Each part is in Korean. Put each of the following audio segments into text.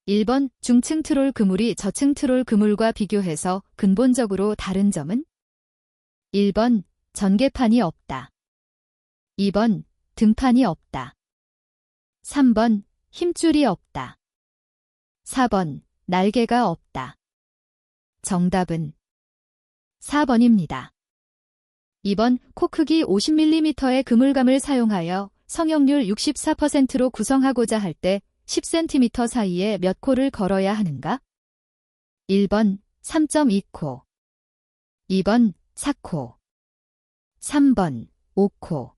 1번 중층 트롤 그물이 저층 트롤 그물과 비교해서 근본적으로 다른 점은? 1번 전개판이 없다. 2번 등판이 없다. 3번 힘줄이 없다. 4번 날개가 없다. 정답은 4번입니다. 2번 코 크기 50mm의 그물감을 사용하여 성형률 64%로 구성하고자 할 때 10cm 사이에 몇 코를 걸어야 하는가? 1번 3.2코, 2번 4코, 3번 5코,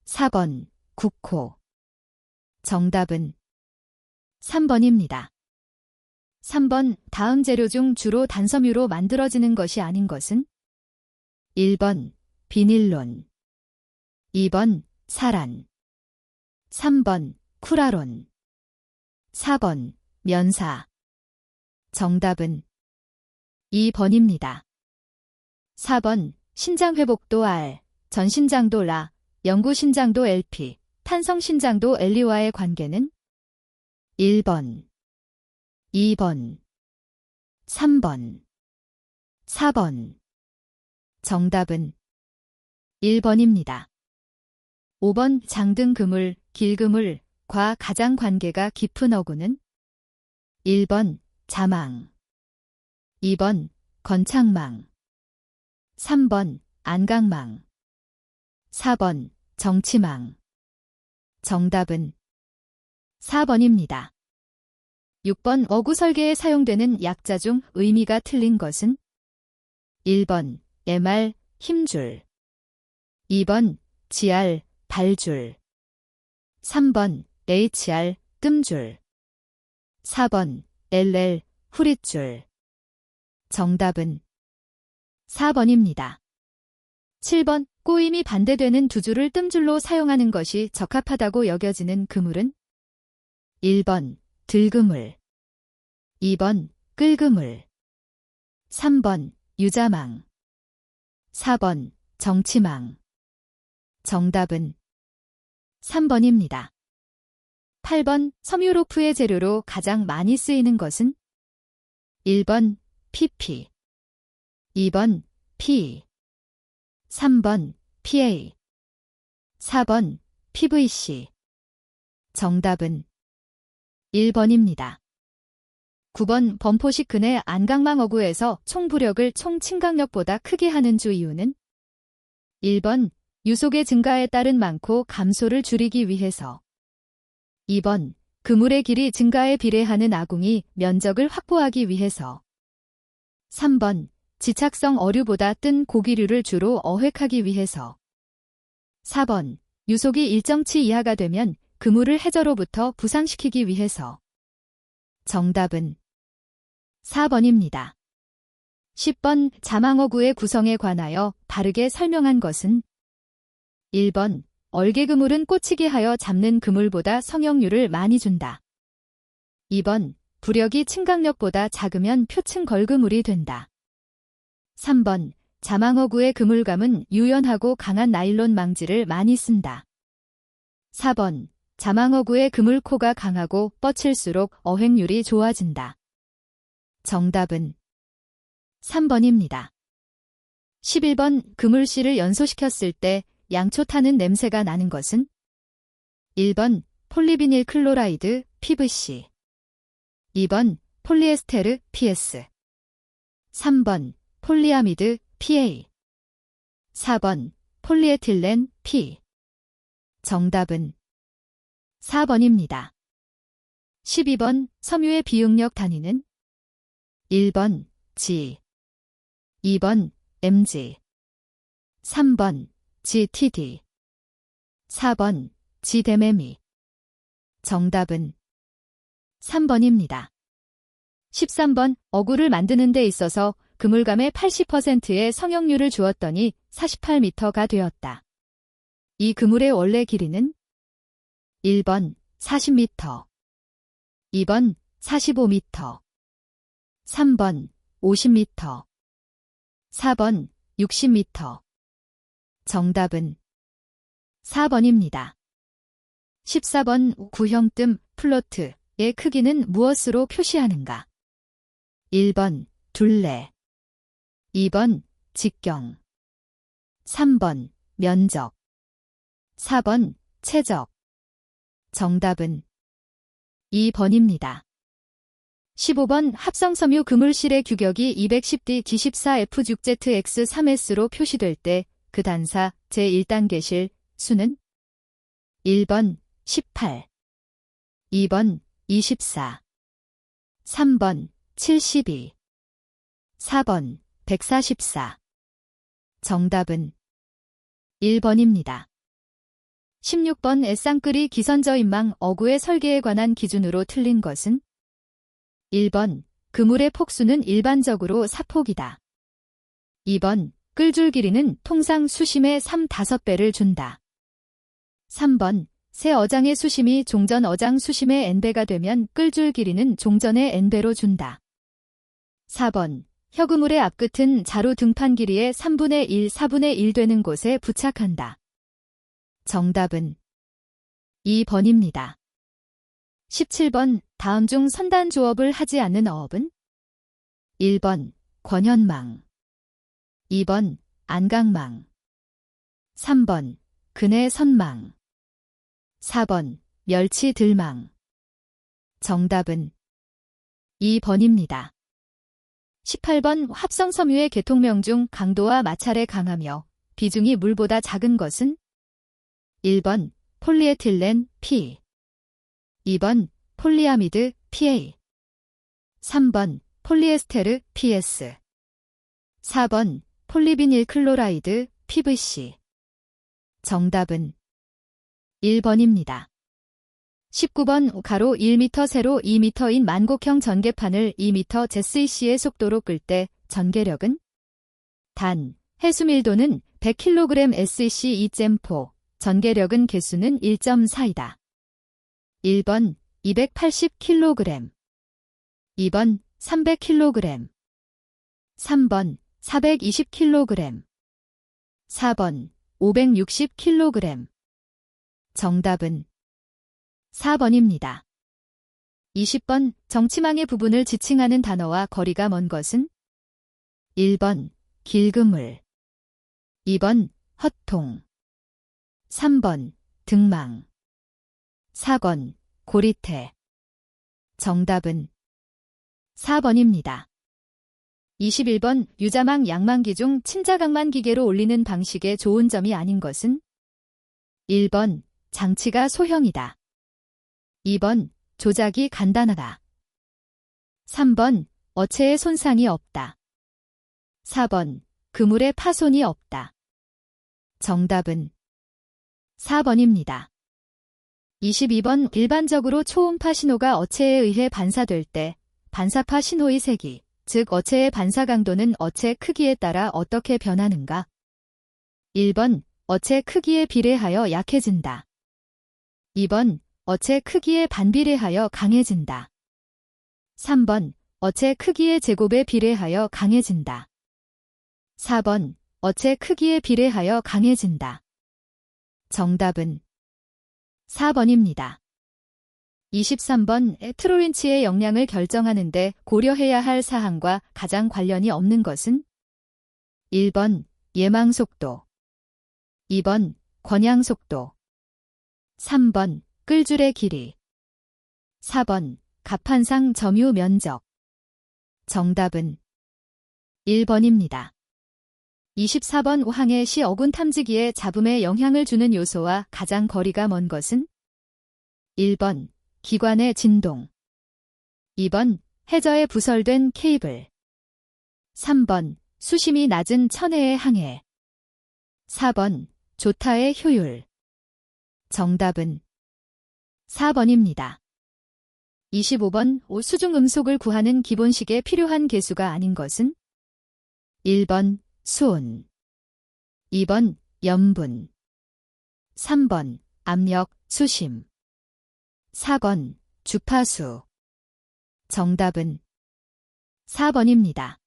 4번 9코. 정답은 3번입니다. 3번 다음 재료 중 주로 단섬유로 만들어지는 것이 아닌 것은? 1번 비닐론, 2번 사란, 3번 쿠라론, 4번 면사. 정답은 2번입니다. 4번 신장회복도 R, 전신장도 라, 영구신장도 LP, 탄성신장도 LE와의 관계는? 1번, 2번, 3번, 4번. 정답은 1번입니다. 5번 장등 그물, 길그물, 과 가장 관계가 깊은 어구는? 1번 자망, 2번 건창망, 3번 안강망, 4번 정치망. 정답은 4번입니다. 6번 어구 설계에 사용되는 약자 중 의미가 틀린 것은? 1번 MR 힘줄, 2번 GR 발줄, 3번 HR 뜸줄, 4번 LL 후릿줄. 정답은 4번입니다. 7번 꼬임이 반대되는 두 줄을 뜸줄로 사용하는 것이 적합하다고 여겨지는 그물은? 1번 들그물, 2번 끌그물, 3번 유자망, 4번 정치망. 정답은 3번입니다. 8번 섬유로프의 재료로 가장 많이 쓰이는 것은? 1번 PP, 2번 PE, 3번 PA, 4번 PVC. 정답은 1번입니다. 9번 범포식 근해 안강망 어구에서 총 부력을 총 침강력보다 크게 하는 주 이유는? 1번 유속의 증가에 따른 많고 감소를 줄이기 위해서, 2번 그물의 길이 증가에 비례하는 아궁이 면적을 확보하기 위해서, 3번 지착성 어류보다 뜬 고기류를 주로 어획하기 위해서, 4번 유속이 일정치 이하가 되면 그물을 해저로부터 부상시키기 위해서. 정답은 4번입니다. 10번 자망어구의 구성에 관하여 바르게 설명한 것은? 1번 얼개그물은 꽂히게 하여 잡는 그물보다 성형률을 많이 준다. 2번 부력이 침강력보다 작으면 표층 걸그물이 된다. 3번 자망어구의 그물감은 유연하고 강한 나일론 망지를 많이 쓴다. 4번 자망어구의 그물코가 강하고 뻗칠수록 어획률이 좋아진다. 정답은 3번입니다. 11번 그물씨를 연소시켰을 때 양초 타는 냄새가 나는 것은? 1번 폴리비닐 클로라이드 PVC, 2번 폴리에스테르 PS, 3번 폴리아미드 PA, 4번 폴리에틸렌 P. 정답은 4번입니다. 12번 섬유의 비응력 단위는? 1번 G, 2번 MG, 3번 GTD, 4번 GDMME. 정답은 3번입니다. 13번 어구를 만드는 데 있어서 그물감의 80%의 성형률을 주었더니 48m가 되었다. 이 그물의 원래 길이는? 1번 40m, 2번 45m, 3번 50m, 4번 60m. 정답은 4번입니다. 14번 구형뜸 플로트 크기는 무엇으로 표시하는가? 1번 둘레, 2번 직경, 3번 면적, 4번 최적. 정답은 2번입니다. 15번 합성섬유 그물실의 규격이 210D-G14F6ZX3S로 표시될 때 그 단사 제1단계실 수는 1번 18, 2번 24, 3번 72, 4번 144. 정답은 1번입니다. 16번 애쌍끌이 기선저인망 어구의 설계에 관한 기준으로 틀린 것은 1번 그물의 폭수는 일반적으로 4폭이다. 2번 끌줄 길이는 통상 수심의 3-5배를 준다. 3번 새 어장의 수심이 종전 어장 수심의 n배가 되면 끌줄 길이는 종전의 n배로 준다. 4번 혀그물의 앞끝은 자루 등판 길이의 3분의 1, 4분의 1 되는 곳에 부착한다. 정답은 2번입니다. 17번 다음 중 선단 조업을 하지 않는 어업은 1번 권현망, 2번 안강망, 3번 근해선망, 4번 멸치들망. 정답은 2번입니다. 18번 합성섬유의 계통명 중 강도와 마찰에 강하며 비중이 물보다 작은 것은 1번 폴리에틸렌 P, 2번 폴리아미드 PA, 3번 폴리에스테르 PS, 4번 폴리비닐 클로라이드 PVC. 정답은 1번입니다. 19번 가로 1m 세로 2m인 만곡형 전개판을 2m ZEC의 속도로 끌 때 전개력은 단 해수밀도는 100kg SEC 2.4, 전개력은 개수는 1.4이다. 1번 280kg, 2번 300kg, 3번 420kg, 4번 560kg. 정답은 4번입니다. 20번 정치망의 부분을 지칭하는 단어와 거리가 먼 것은 1번 길그물, 2번 헛통, 3번 등망, 4번 고리태. 정답은 4번입니다. 21번 유자망 양망기 중 친자각만 기계로 올리는 방식의 좋은 점이 아닌 것은 1번 장치가 소형이다. 2번 조작이 간단하다. 3번 어체에 손상이 없다. 4번 그물에 파손이 없다. 정답은 4번입니다. 22번 일반적으로 초음파 신호가 어체에 의해 반사될 때 반사파 신호의 세기, 즉 어체의 반사 강도는 어체 크기에 따라 어떻게 변하는가? 1번 어체 크기에 비례하여 약해진다. 2번 어체 크기에 반비례하여 강해진다. 3번 어체 크기의 제곱에 비례하여 강해진다. 4번 어체 크기에 비례하여 강해진다. 정답은 4번입니다. 23번 트롤린치의 역량을 결정하는 데 고려해야 할 사항과 가장 관련이 없는 것은 1번 예망속도, 2번 권양속도, 3번 끌줄의 길이, 4번 갑판상 점유 면적. 정답은 1번입니다. 24번 우항해 시 어군 탐지기에 잡음에 영향을 주는 요소와 가장 거리가 먼 것은 1번 기관의 진동, 2번 해저에 부설된 케이블, 3번 수심이 낮은 천해의 항해, 4번 조타의 효율. 정답은 4번입니다. 25번 수중 음속을 구하는 기본식에 필요한 계수가 아닌 것은 1번 수온, 2번 염분, 3번 압력, 수심, 4번 주파수. 정답은 4번입니다.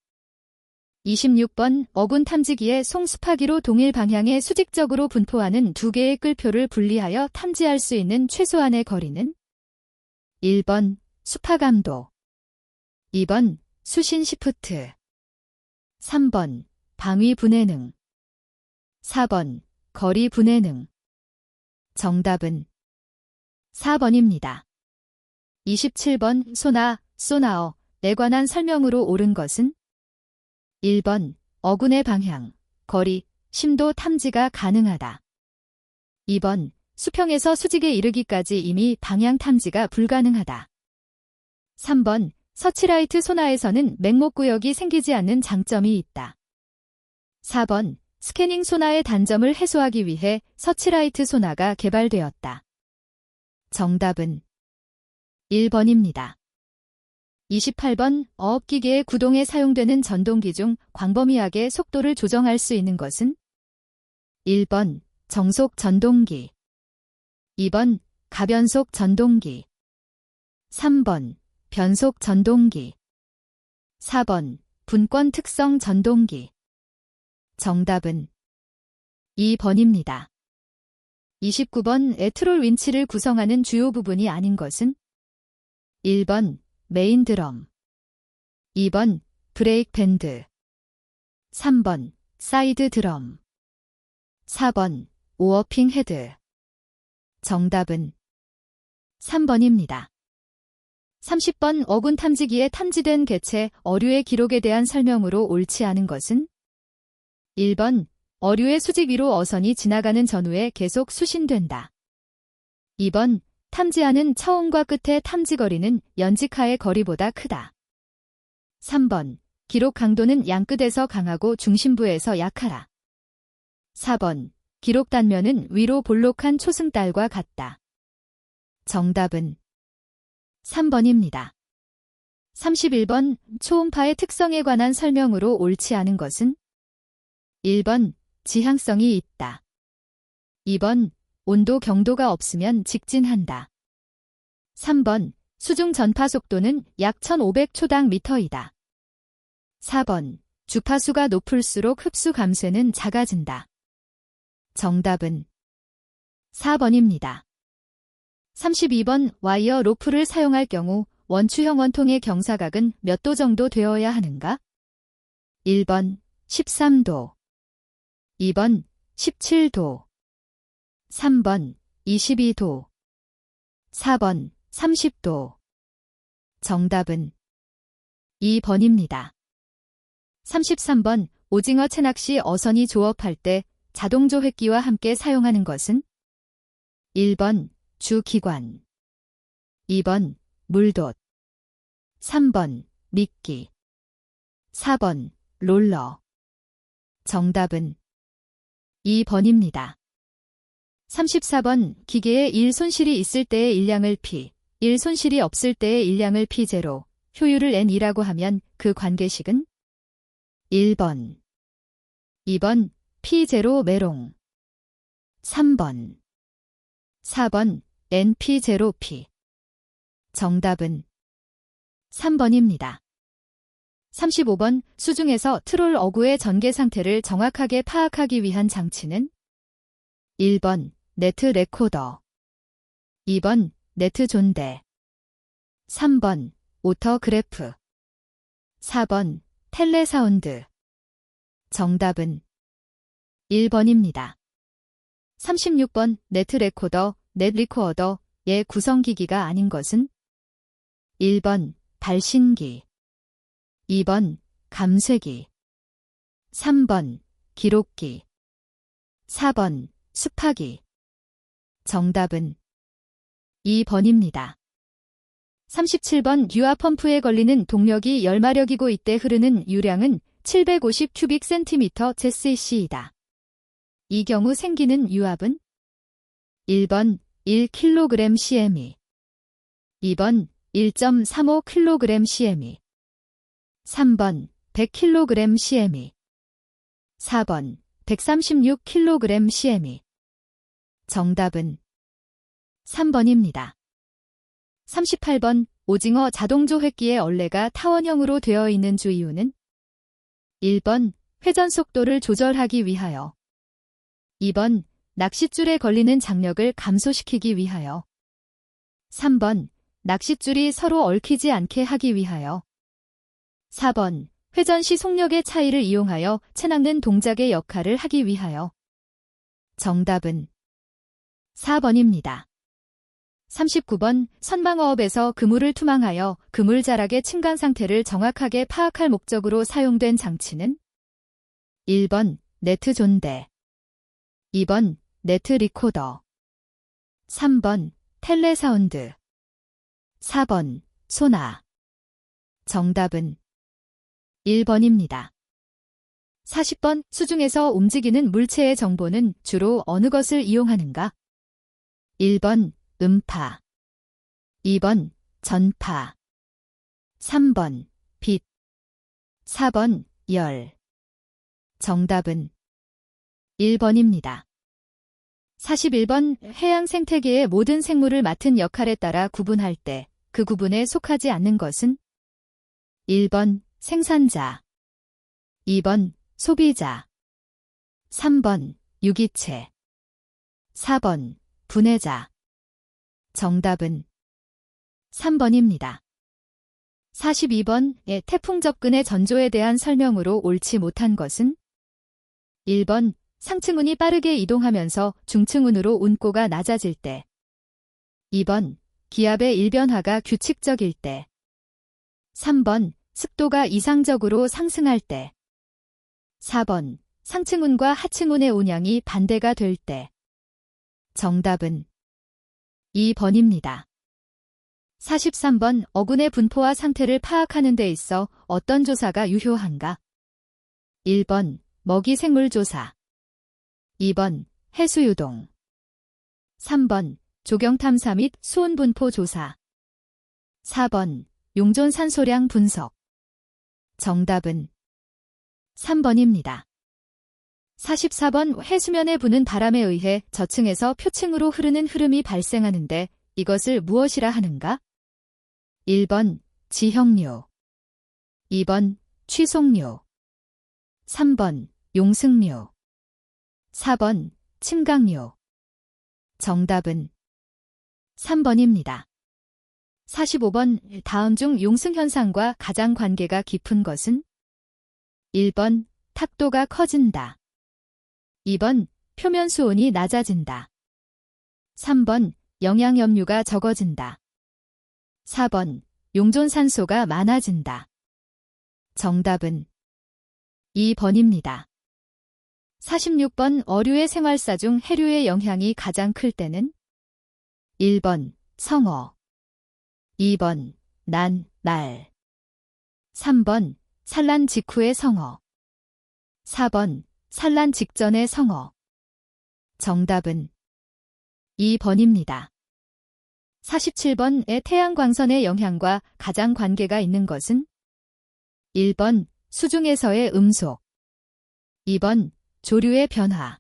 26번 어군 탐지기에 송수파기로 동일 방향에 수직적으로 분포하는 두 개의 끌표를 분리하여 탐지할 수 있는 최소한의 거리는 1번 수파감도, 2번 수신 시프트, 3번 방위 분해능, 4번 거리 분해능. 정답은 4번입니다. 27번 소나어에 관한 설명으로 옳은 것은 1번 어군의 방향, 거리, 심도 탐지가 가능하다. 2번 수평에서 수직에 이르기까지 이미 방향 탐지가 불가능하다. 3번 서치라이트 소나에서는 맥목 구역이 생기지 않는 장점이 있다. 4번 스캐닝 소나의 단점을 해소하기 위해 서치라이트 소나가 개발되었다. 정답은 1번입니다. 28번 어업기계의 구동에 사용되는 전동기 중 광범위하게 속도를 조정할 수 있는 것은 1번 정속 전동기, 2번 가변속 전동기, 3번 변속 전동기, 4번 분권 특성 전동기. 정답은 2번입니다. 29번 트롤 윈치를 구성하는 주요 부분이 아닌 것은 1번 메인 드럼, 2번 브레이크 밴드, 3번 사이드 드럼, 4번 오어핑 헤드. 정답은 3번입니다. 30번 어군 탐지기에 탐지된 개체 어류의 기록에 대한 설명으로 옳지 않은 것은 1번 어류의 수직 위로 어선이 지나가는 전후에 계속 수신된다. 2번 탐지하는 처음과 끝의 탐지거리는 연직하의 거리보다 크다. 3번 기록 강도는 양끝에서 강하고 중심부에서 약하라. 4번 기록 단면은 위로 볼록한 초승달과 같다. 정답은 3번입니다. 31번 초음파의 특성에 관한 설명으로 옳지 않은 것은 1번 지향성이 있다. 2번 온도 경도가 없으면 직진한다. 3번 수중 전파 속도는 약 1500초당 미터이다. 4번 주파수가 높을수록 흡수 감쇄는 작아진다. 정답은 4번입니다. 32번 와이어 로프를 사용할 경우 원추형 원통의 경사각은 몇 도 정도 되어야 하는가? 1번 13도, 2번 17도, 3번 22도, 4번 30도. 정답은 2번입니다. 33번 오징어 채낚시 어선이 조업할 때 자동 조획기와 함께 사용하는 것은 1번 주기관, 2번 물돛, 3번 미끼, 4번 롤러. 정답은 2번입니다. 34번 기계에 일 손실이 있을 때의 일량을 P, 일 손실이 없을 때의 일량을 P0, 효율을 N이라고 하면 그 관계식은 1번, 2번 P0 메롱, 3번, 4번 NP0P. 정답은 3번입니다. 35번 수중에서 트롤 어구의 전개 상태를 정확하게 파악하기 위한 장치는 1번 네트 레코더, 2번 네트 존대, 3번 오터그래프, 4번 텔레사운드. 정답은 1번입니다. 36번 네트 레코더, 넷 리코더의 구성기기가 아닌 것은 1번 발신기, 2번 감쇄기, 3번 기록기, 4번 수파기. 정답은 2번입니다. 37번 유아 펌프에 걸리는 동력이 열마력이고 이때 흐르는 유량은 750 큐빅센티미터 제cc이다. 이 경우 생기는 유압은 1번 1kg cm이, 2번 1.35 kg cm이, 3번 100kg cm이, 4번 136 kg cm이. 정답은 3번입니다. 38번 오징어 자동조획기의 얼레가 타원형으로 되어 있는 주 이유는 1번 회전 속도를 조절하기 위하여, 2번 낚싯줄에 걸리는 장력을 감소시키기 위하여, 3번 낚싯줄이 서로 얽히지 않게 하기 위하여. 4번. 회전 시 속력의 차이를 이용하여 채 낚는 동작의 역할을 하기 위하여. 정답은 4번입니다. 39번. 선망어업에서 그물을 투망하여 그물 자락의 층간 상태를 정확하게 파악할 목적으로 사용된 장치는? 1번. 네트 존대. 2번. 네트 리코더. 3번. 텔레사운드. 4번. 소나. 정답은 1번입니다. 40번. 수중에서 움직이는 물체의 정보는 주로 어느 것을 이용하는가? 1번. 음파. 2번. 전파. 3번. 빛. 4번. 열. 정답은 1번입니다. 41번. 해양 생태계의 모든 생물을 맡은 역할에 따라 구분할 때 그 구분에 속하지 않는 것은? 1번. 생산자. 2번. 소비자. 3번. 유기체. 4번. 분해자. 정답은 3번입니다. 42번의 태풍 접근의 전조에 대한 설명으로 옳지 못한 것은? 1번. 상층운이 빠르게 이동하면서 중층운으로 운꼬가 낮아질 때. 2번. 기압의 일변화가 규칙적일 때. 3번. 습도가 이상적으로 상승할 때. 4번. 상층운과 하층운의 운양이 반대가 될 때. 정답은 2번입니다. 43번. 어군의 분포와 상태를 파악하는 데 있어 어떤 조사가 유효한가? 1번. 먹이 생물 조사. 2번. 해수 유동. 3번. 조경 탐사 및 수온 분포 조사. 4번. 용존 산소량 분석. 정답은 3번입니다. 44번. 해수면에 부는 바람에 의해 저층에서 표층으로 흐르는 흐름이 발생하는데 이것을 무엇이라 하는가? 1번. 지형류. 2번. 취속류. 3번. 용승류. 4번. 침강류. 정답은 3번입니다. 45번. 다음 중 용승현상과 가장 관계가 깊은 것은? 1번. 탁도가 커진다. 2번. 표면 수온이 낮아진다. 3번. 영양염류가 적어진다. 4번. 용존산소가 많아진다. 정답은 2번입니다. 46번. 어류의 생활사 중 해류의 영향이 가장 클 때는? 1번. 성어. 2번. 날. 3번. 산란 직후의 성어. 4번. 산란 직전의 성어. 정답은 2번입니다. 47번의 태양광선의 영향과 가장 관계가 있는 것은? 1번. 수중에서의 음속. 2번. 조류의 변화.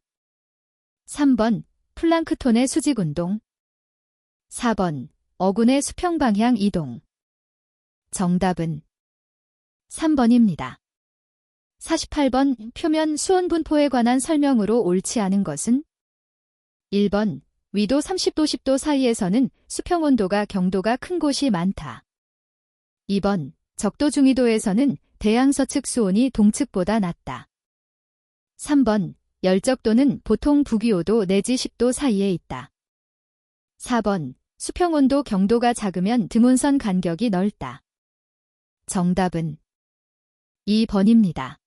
3번. 플랑크톤의 수직운동. 4번. 어군의 수평방향 이동. 정답은 3번입니다. 48번. 표면 수온 분포에 관한 설명으로 옳지 않은 것은? 1번. 위도 30도 10도 사이에서는 수평 온도가 경도가 큰 곳이 많다. 2번. 적도 중위도에서는 대양서측 수온이 동측보다 낮다. 3번. 열적도는 보통 북위5도 내지 10도 사이에 있다. 4번. 수평 온도 경도가 작으면 등온선 간격이 넓다. 정답은 2번입니다.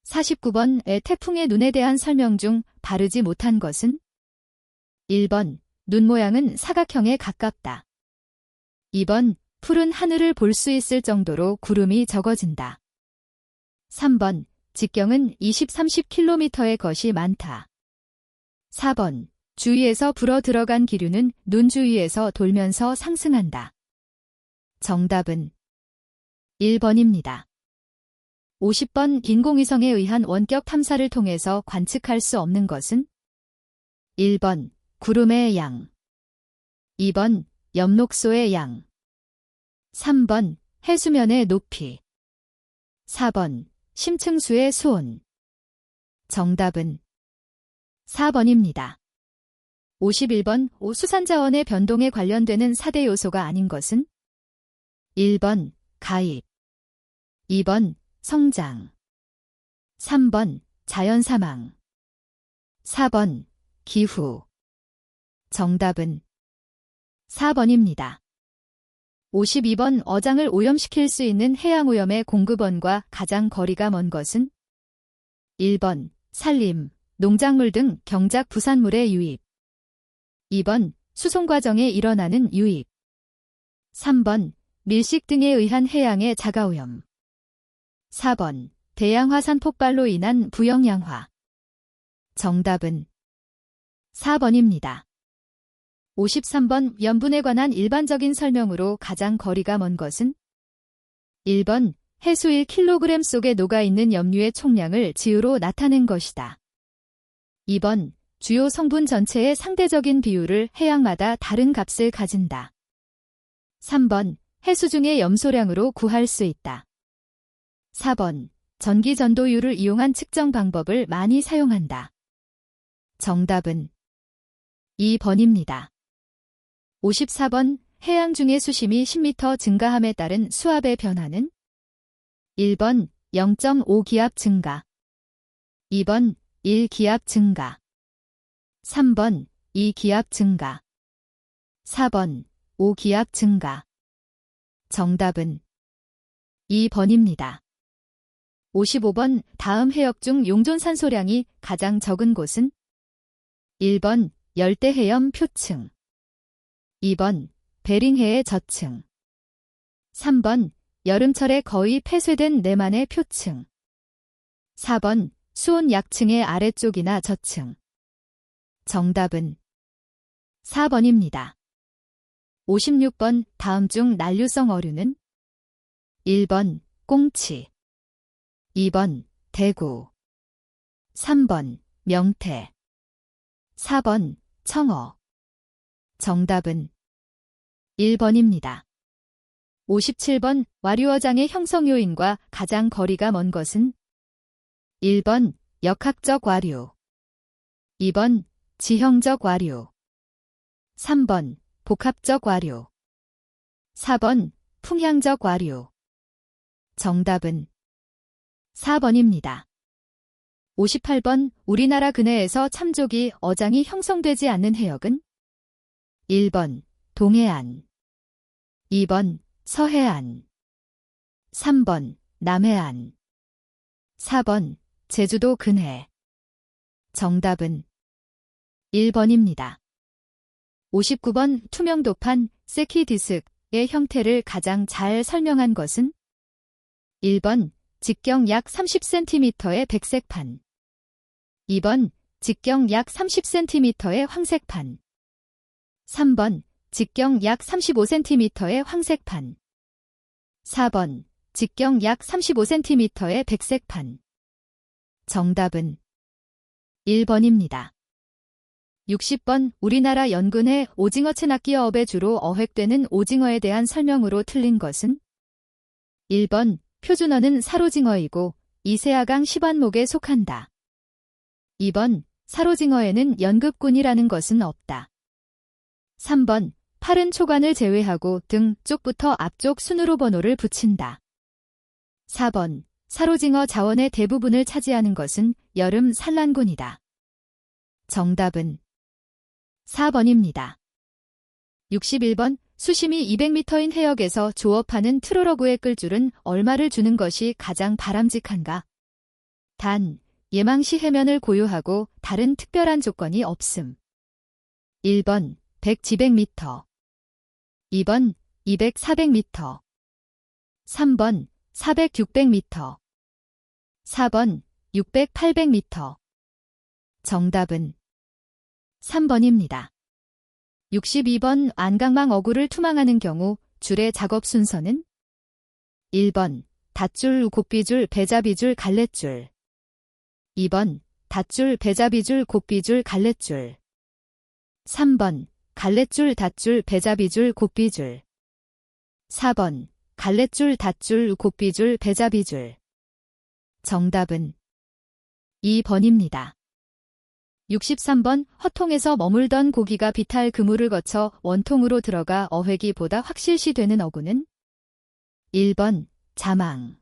49번의 태풍의 눈에 대한 설명 중 바르지 못한 것은? 1번. 눈 모양은 사각형에 가깝다. 2번. 푸른 하늘을 볼 수 있을 정도로 구름이 적어진다. 3번. 직경은 20-30km의 것이 많다. 4번. 주위에서 불어 들어간 기류는 눈 주위에서 돌면서 상승한다. 정답은 1번입니다. 50번. 인공위성에 의한 원격 탐사를 통해서 관측할 수 없는 것은? 1번. 구름의 양. 2번. 엽록소의 양. 3번. 해수면의 높이. 4번. 심층수의 수온. 정답은 4번입니다. 51번 수산자원의 변동에 관련되는 4대 요소가 아닌 것은? 1번 가입, 2번 성장, 3번 자연사망, 4번 기후. 정답은 4번입니다. 52번 어장을 오염시킬 수 있는 해양오염의 공급원과 가장 거리가 먼 것은? 1번 산림, 농작물 등 경작 부산물의 유입, 2번 수송 과정에 일어나는 유입, 3번 밀식 등에 의한 해양의 자가오염, 4번 대양화산 폭발로 인한 부영양화. 정답은 4번입니다. 53번 염분에 관한 일반적인 설명으로 가장 거리가 먼 것은? 1번 해수 1kg 속에 녹아있는 염류의 총량을 지우로 나타낸 것이다. 2번 주요 성분 전체의 상대적인 비율을 해양마다 다른 값을 가진다. 3번 해수 중의 염소량으로 구할 수 있다. 4번 전기전도율을 이용한 측정 방법을 많이 사용한다. 정답은 2번입니다. 54번 해양 중의 수심이 10m 증가함에 따른 수압의 변화는? 1번 0.5기압 증가, 2번 1기압 증가, 3번 2기압 증가, 4번 5기압 증가. 정답은 2번입니다. 55번 다음 해역 중 용존산소량이 가장 적은 곳은? 1번 열대해염 표층, 2번 베링해의 저층, 3번 여름철에 거의 폐쇄된 내만의 표층, 4번 수온 약층의 아래쪽이나 저층. 정답은 4번입니다. 56번 다음 중 난류성 어류는? 1번 꽁치, 2번 대구, 3번 명태, 4번 청어. 정답은 1번입니다. 57번 와류어장의 형성 요인과 가장 거리가 먼 것은? 1번 역학적 와류, 2번 지형적 와류, 3번 복합적 와류, 4번 풍향적 와류. 정답은 4번입니다. 58번 우리나라 근해에서 참조기 어장이 형성되지 않는 해역은? 1번 동해안, 2번 서해안, 3번 남해안, 4번 제주도 근해. 정답은 1번입니다. 59번 투명도판 세키디스크의 형태를 가장 잘 설명한 것은? 1번 직경 약 30cm의 백색판, 2번 직경 약 30cm의 황색판, 3번 직경 약 35cm의 황색판, 4번 직경 약 35cm의 백색판. 정답은 1번입니다. 60번 우리나라 연근해 오징어 채낚기어업에 주로 어획되는 오징어에 대한 설명으로 틀린 것은? 1번 표준어는 사로징어이고 이세아강 시반목에 속한다. 2번 사로징어에는 연급군이라는 것은 없다. 3번 팔은 초관을 제외하고 등 쪽부터 앞쪽 순으로 번호를 붙인다. 4번 사로징어 자원의 대부분을 차지하는 것은 여름 산란군이다. 정답은 4번입니다. 61번 수심이 200m인 해역에서 조업하는 트로러구의 끌줄은 얼마를 주는 것이 가장 바람직한가? 단, 예망시 해면을 고유하고 다른 특별한 조건이 없음. 1번 100-200m, 2번 200-400m, 3번 400-600m, 4번 600-800m. 정답은 3번입니다. 62번 안강망 어구를 투망하는 경우 줄의 작업 순서는? 1번 닷줄, 곱비줄, 배잡이줄, 갈랫줄, 2번 닷줄, 배잡이줄, 곱비줄, 갈랫줄, 3번 갈랫줄, 닷줄, 배잡이줄, 곱비줄, 4번 갈랫줄, 닷줄, 곱비줄, 배잡이줄. 정답은 2번입니다. 63번 허통에서 머물던 고기가 비탈 그물을 거쳐 원통으로 들어가 어획이 보다 확실시 되는 어구는 1번 자망,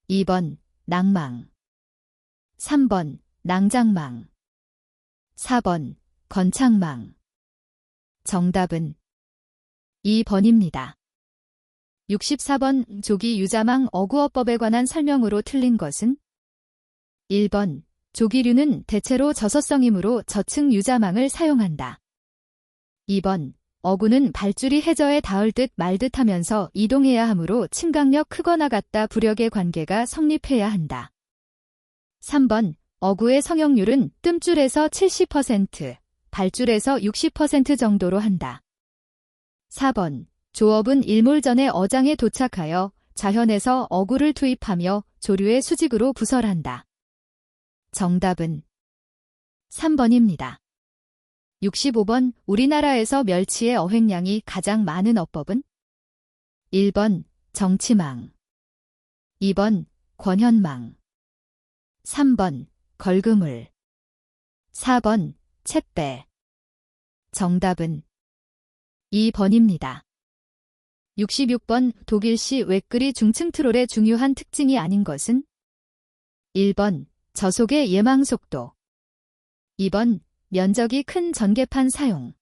2번 낭망, 3번 낭장망, 4번 건창망. 정답은 2번입니다. 64번 조기 유자망 어구어법에 관한 설명으로 틀린 것은 1번 조기류는 대체로 저서성이므로 저층 유자망을 사용한다. 2번 어구는 발줄이 해저에 닿을 듯 말 듯 하면서 이동해야 하므로 침강력 크거나 같다 부력의 관계가 성립해야 한다. 3번 어구의 성형률은 뜸줄에서 70%, 발줄에서 60% 정도로 한다. 4번 조업은 일몰 전에 어장에 도착하여 자현에서 어구를 투입하며 조류의 수직으로 부설한다. 정답은 3번입니다. 65번 우리나라에서 멸치의 어획량이 가장 많은 어법은 1번 정치망, 2번 권현망, 3번 걸그물, 4번 챗배. 정답은 2번입니다. 66번 독일시 웨끌이 중층 트롤의 중요한 특징이 아닌 것은 1번 저속의 예망 속도, 2번 면적이 큰 전개판 사용,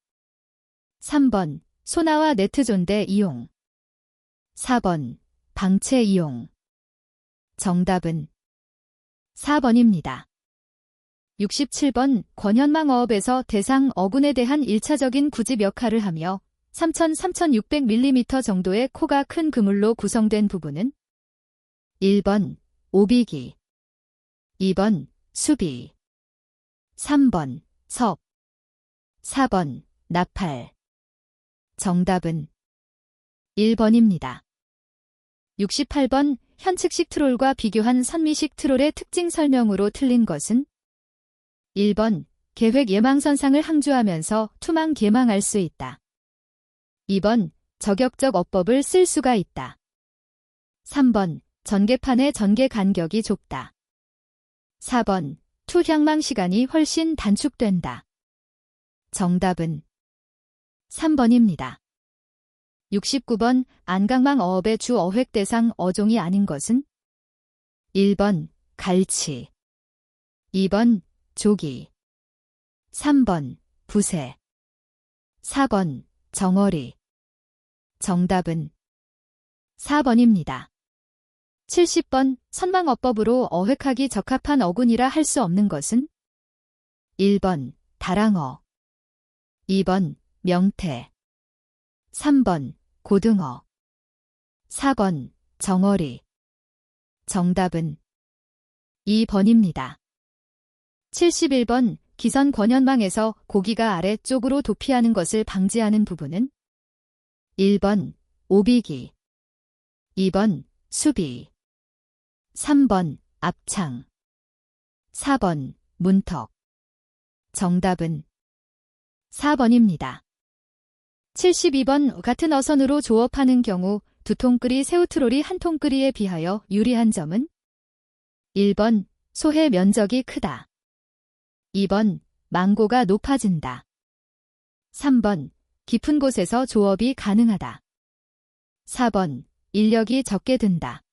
3번 소나와 네트 존대 이용, 4번 방체 이용. 정답은 4번입니다. 67번 권현망 어업에서 대상 어군에 대한 1차적인 구집 역할을 하며 3,600mm 정도의 코가 큰 그물로 구성된 부분은 1번 오비기, 2번 수비, 3번 섭, 4번 나팔. 정답은 1번입니다. 68번 현측식 트롤과 비교한 선미식 트롤의 특징 설명으로 틀린 것은 1번 계획 예망선상을 항주하면서 투망 개망할 수 있다. 2번 저격적 어법을 쓸 수가 있다. 3번 전개판의 전개 간격이 좁다. 4번 투향망 시간이 훨씬 단축된다. 정답은 3번입니다. 69번 안강망 어업의 주 어획 대상 어종이 아닌 것은 1번 갈치, 2번 조기, 3번 부세, 4번 정어리. 정답은 4번입니다. 70번 선망어법으로 어획하기 적합한 어군이라 할 수 없는 것은 1번 다랑어, 2번 명태, 3번 고등어, 4번 정어리. 정답은 2번입니다. 71번 기선 권현망에서 고기가 아래쪽으로 도피하는 것을 방지하는 부분은 1번 오비기, 2번 수비, 3번 앞창, 4번 문턱. 정답은 4번입니다. 72번 같은 어선으로 조업하는 경우 두 통끌이 새우트롤이 한 통끌이에 비하여 유리한 점은 1번 소해 면적이 크다. 2번 망고가 높아진다. 3번 깊은 곳에서 조업이 가능하다. 4번 인력이 적게 든다.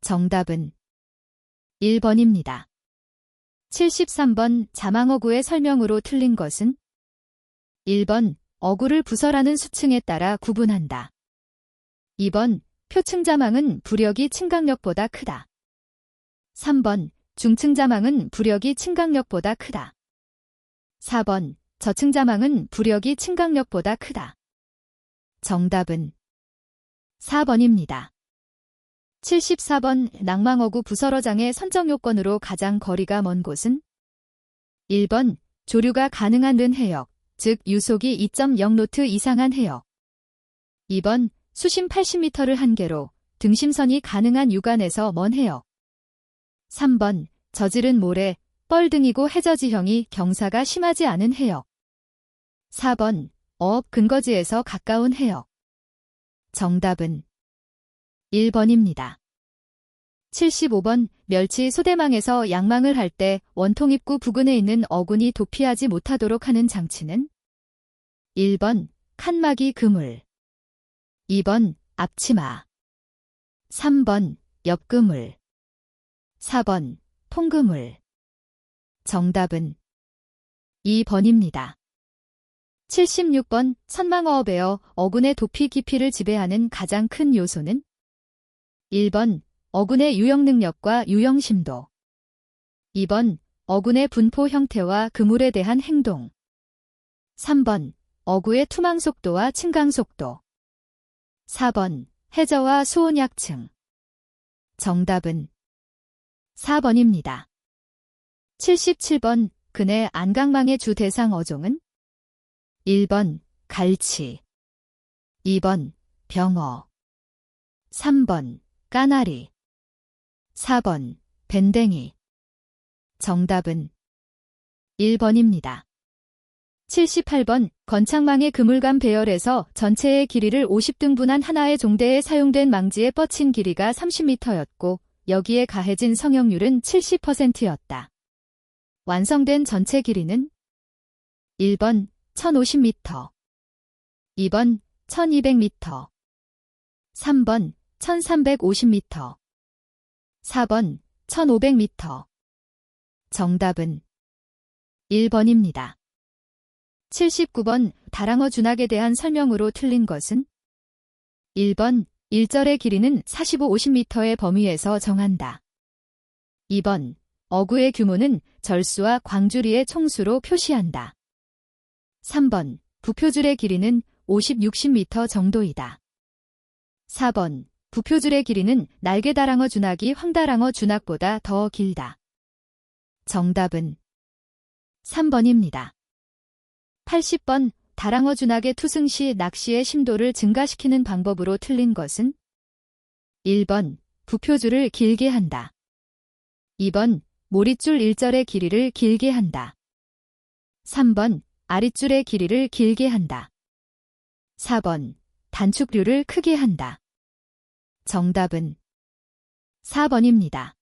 정답은 1번입니다. 73번 자망어구의 설명으로 틀린 것은 1번 어구를 부설하는 수층에 따라 구분한다. 2번 표층자망은 부력이 침강력보다 크다. 3번 중층자망은 부력이 침강력보다 크다. 4번 저층자망은 부력이 침강력보다 크다. 정답은 4번입니다. 74번 낭망어구 부설어장의 선정 요건으로 가장 거리가 먼 곳은 1번 조류가 가능한 른 해역, 즉 유속이 2.0노트 이상한 해역. 2번 수심 80m를 한계로 등심선이 가능한 유관에서 먼 해역. 3번 저지른 모래, 뻘등이고 해저지형이 경사가 심하지 않은 해역. 4번 어업 근거지에서 가까운 해역. 정답은 1번입니다. 75번 멸치 소대망에서 양망을 할 때 원통 입구 부근에 있는 어군이 도피하지 못하도록 하는 장치는 1번 칸막이 그물, 2번 앞치마, 3번 옆그물, 4번 통그물. 정답은 2번입니다. 76번 선망어업에어 어군의 도피 깊이를 지배하는 가장 큰 요소는 1번 어군의 유영 능력과 유영 심도, 2번 어군의 분포 형태와 그물에 대한 행동, 3번 어구의 투망 속도와 침강 속도, 4번 해저와 수온약층. 정답은 4번입니다. 77번 근해 안강망의 주 대상 어종은 1번 갈치, 2번 병어, 3번 까나리, 4번 밴댕이. 정답은 1번입니다. 78번 건창망의 그물감 배열에서 전체의 길이를 50등분한 하나의 종대에 사용된 망지의 뻗친 길이가 30m였고 여기에 가해진 성형률은 70%였다. 완성된 전체 길이는 1번 1050m, 2번 1200m, 3번 1350m, 4번 1500m. 정답은 1번입니다. 79번 다랑어 준학에 대한 설명으로 틀린 것은 1번 1절의 길이는 45-50m의 범위에서 정한다. 2번 어구의 규모는 절수와 광주리의 총수로 표시한다. 3번 부표줄의 길이는 50-60m 정도이다. 4번 부표줄의 길이는 날개다랑어 준학이 황다랑어 준학보다 더 길다. 정답은 3번입니다. 80번 다랑어 준학의 투승 시 낚시의 심도를 증가시키는 방법으로 틀린 것은 1번 부표줄을 길게 한다. 2번 모릿줄 1절의 길이를 길게 한다. 3번 아릿줄의 길이를 길게 한다. 4번 단축류를 크게 한다. 정답은 4번입니다.